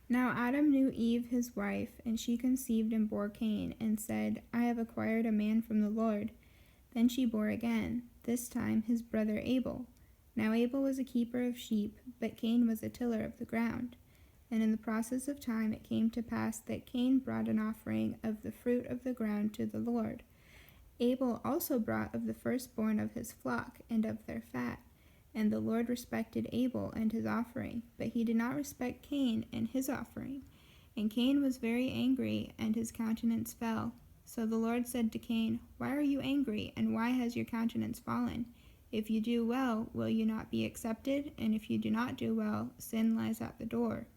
Now Adam knew Eve his wife, and she conceived and bore Cain, and said, I have acquired a man from the Lord. Then she bore again, this time his brother Abel. Now Abel was a keeper of sheep, but Cain was a tiller of the ground. And in the process of time it came to pass that Cain brought an offering of the fruit of the ground to the Lord. Abel also brought of the firstborn of his flock and of their fat. And the Lord respected Abel and his offering, but he did not respect Cain and his offering. And Cain was very angry, and his countenance fell. So the Lord said to Cain, Why are you angry, and why has your countenance fallen? If you do well, will you not be accepted? And if you do not do well, sin lies at the door,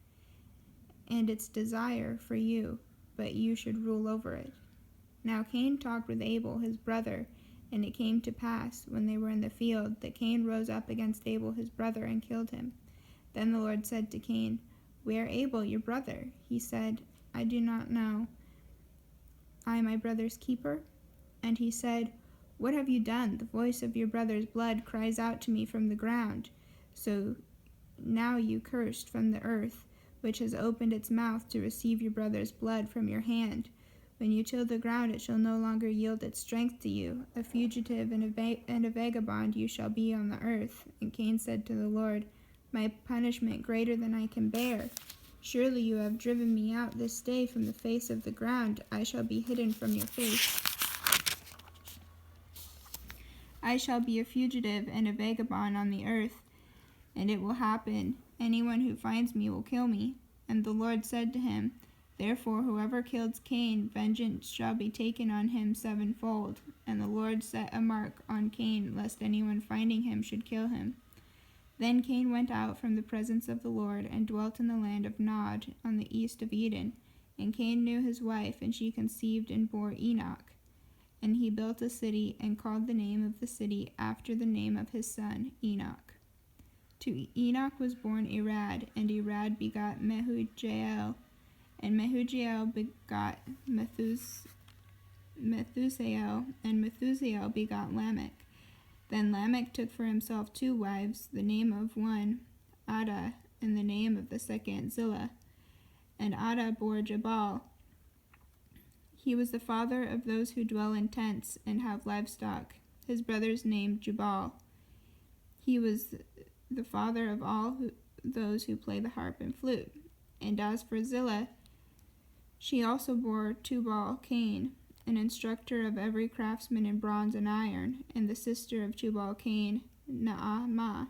and its desire for you, but you should rule over it. Now Cain talked with Abel his brother, and it came to pass, when they were in the field, that Cain rose up against Abel his brother and killed him. Then the Lord said to Cain, Where Abel your brother? He said, I do not know. I my brother's keeper? And he said, What have you done? The voice of your brother's blood cries out to me from the ground. So now you cursed from the earth, which has opened its mouth to receive your brother's blood from your hand. When you till the ground, it shall no longer yield its strength to you. A fugitive and a vagabond you shall be on the earth. And Cain said to the Lord, My punishment greater than I can bear. Surely you have driven me out this day from the face of the ground. I shall be hidden from your face. I shall be a fugitive and a vagabond on the earth. And it will happen, anyone who finds me will kill me. And the Lord said to him, Therefore whoever kills Cain, vengeance shall be taken on him sevenfold. And the Lord set a mark on Cain, lest anyone finding him should kill him. Then Cain went out from the presence of the Lord, and dwelt in the land of Nod, on the east of Eden. And Cain knew his wife, and she conceived and bore Enoch. And he built a city, and called the name of the city after the name of his son, Enoch. To Enoch was born Irad, and Irad begot Mehujael, and Mehujael begot Methusael, and Methusael begot Lamech. Then Lamech took for himself 2 wives, the name of one Adah, and the name of the second Zillah. And Adah bore Jabal. He was the father of those who dwell in tents and have livestock. His brothers named Jubal. He was the father of all those who play the harp and flute. And as for Zillah, she also bore Tubal-Cain, an instructor of every craftsman in bronze and iron, and the sister of Tubal-Cain, Naamah.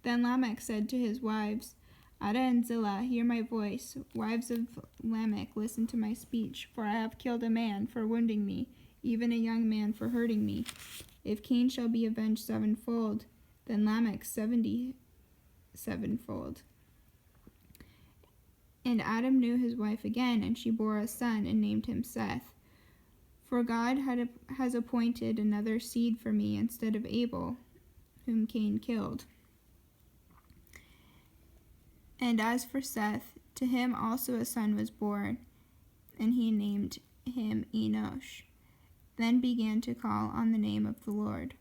Then Lamech said to his wives, Adah and Zillah, hear my voice. Wives of Lamech, listen to my speech, for I have killed a man for wounding me, even a young man for hurting me. If Cain shall be avenged sevenfold, then Lamech 77-fold. And Adam knew his wife again, and she bore a son, and named him Seth. For God has appointed another seed for me instead of Abel, whom Cain killed. And as for Seth, to him also a son was born, and he named him Enosh. Then began to call on the name of the Lord.